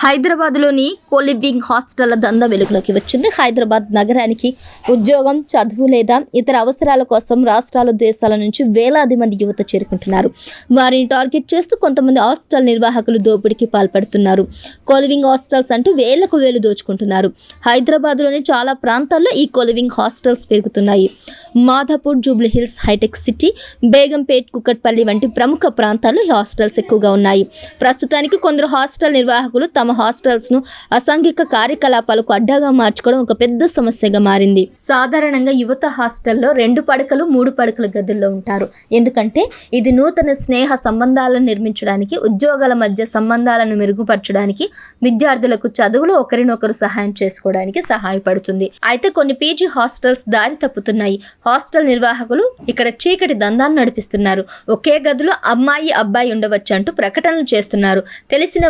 హైదరాబాద్లోని కోలివింగ్ హాస్టళ్ల దందా వెలుగులోకి వచ్చింది. హైదరాబాద్ నగరానికి ఉద్యోగం, చదువు లేదా ఇతర అవసరాల కోసం రాష్ట్రాలు, దేశాల నుంచి వేలాది మంది యువత చేరుకుంటున్నారు. వారిని టార్గెట్ చేస్తూ కొంతమంది హాస్టల్ నిర్వాహకులు దోపిడీకి పాల్పడుతున్నారు. కోలివింగ్ హాస్టల్స్ అంటూ వేలకు వేలు దోచుకుంటున్నారు. హైదరాబాద్లోని చాలా ప్రాంతాల్లో ఈ కోలివింగ్ హాస్టల్స్ పెరుగుతున్నాయి. మాధాపూర్, జూబ్లీ హిల్స్, హైటెక్ సిటీ, బేగంపేట్, కుకట్పల్లి వంటి ప్రముఖ ప్రాంతాల్లో ఈ హాస్టల్స్ ఎక్కువగా ఉన్నాయి. ప్రస్తుతానికి కొందరు హాస్టల్ నిర్వాహకులు తమ హాస్టల్స్ ను అసాంఘిక కార్యకలాపాలకు అడ్డాగా మార్చుకోవడం ఒక పెద్ద సమస్యగా మారింది. సాధారణంగా యువత హాస్టల్లో 2 పడకలు 3 పడకల గదుల్లో ఉంటారు. ఎందుకంటే ఇది నూతన స్నేహ సంబంధాలను నిర్మించడానికి, ఉద్యోగాల మధ్య సంబంధాలను మెరుగుపరచడానికి, విద్యార్థులకు చదువులో ఒకరినొకరు సహాయం చేసుకోవడానికి సహాయపడుతుంది. అయితే కొన్ని పీజీ హాస్టల్స్ దారి తప్పుతున్నాయి. హాస్టల్ నిర్వాహకులు ఇక్కడ చీకటి దందాన్ని నడిపిస్తున్నారు. ఒకే గదిలో అమ్మాయి, అబ్బాయి ఉండవచ్చు అంటూ ప్రకటనలు చేస్తున్నారు. తెలిసిన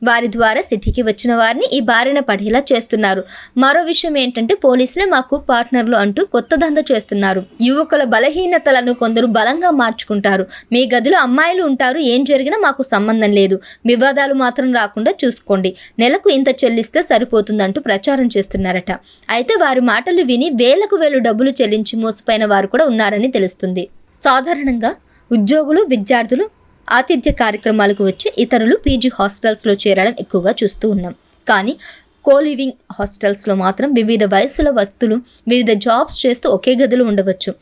వారి ద్వారా సిటీకి వచ్చిన వారిని ఈ బారిన పడేలా చేస్తున్నారు. మరో విషయం ఏంటంటే పోలీసులే మాకు పార్ట్నర్లు అంటూ కొత్త దందా చేస్తున్నారు. యువకుల బలహీనతలను కొందరు బలంగా మార్చుకుంటారు. మీ గదిలో అమ్మాయిలు ఉంటారు, ఏం జరిగినా మాకు సంబంధం లేదు, వివాదాలు మాత్రం రాకుండా చూసుకోండి, నెలకు ఇంత చెల్లిస్తే సరిపోతుందంటూ ప్రచారం చేస్తున్నారట. అయితే వారి మాటలు విని వేలకు వేలు డబ్బులు చెల్లించి మోసపోయిన వారు కూడా ఉన్నారని తెలుస్తుంది. సాధారణంగా ఉద్యోగులు, విద్యార్థులు ఆతిథ్య కార్యక్రమాలకు వచ్చి ఇతరులు పీజీ హాస్టల్స్లో చేరడం ఎక్కువగా చూస్తూ ఉన్నాం. కానీ కోలివింగ్ హాస్టల్స్లో మాత్రం వివిధ వయసుల వ్యక్తులు వివిధ జాబ్స్ చేస్తూ ఒకే గదిలో ఉండవచ్చు.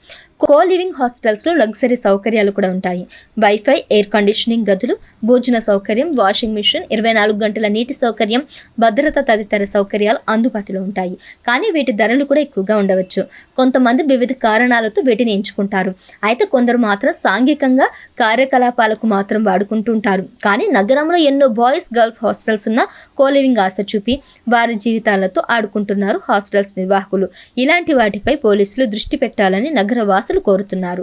కోలివింగ్ హాస్టల్స్లో లగ్జరీ సౌకర్యాలు కూడా ఉంటాయి. వైఫై, ఎయిర్ కండిషనింగ్ గదులు, భోజన సౌకర్యం, వాషింగ్ మిషన్, 24 గంటల నీటి సౌకర్యం, భద్రత తదితర సౌకర్యాలు అందుబాటులో ఉంటాయి. కానీ వీటి ధరలు కూడా ఎక్కువగా ఉండవచ్చు. కొంతమంది వివిధ కారణాలతో వీటిని ఎంచుకుంటారు. అయితే కొందరు మాత్రం సాంఘికంగా కార్యకలాపాలకు మాత్రం వాడుకుంటుంటారు. కానీ నగరంలో ఎన్నో బాయ్స్, గర్ల్స్ హాస్టల్స్ ఉన్న కోలివింగ్ ఆశ చూపి వారి జీవితాలతో ఆడుకుంటున్నారు హాస్టల్స్ నిర్వాహకులు. ఇలాంటి వాటిపై పోలీసులు దృష్టి పెట్టాలని నగరవాసులు కోరుతున్నారు.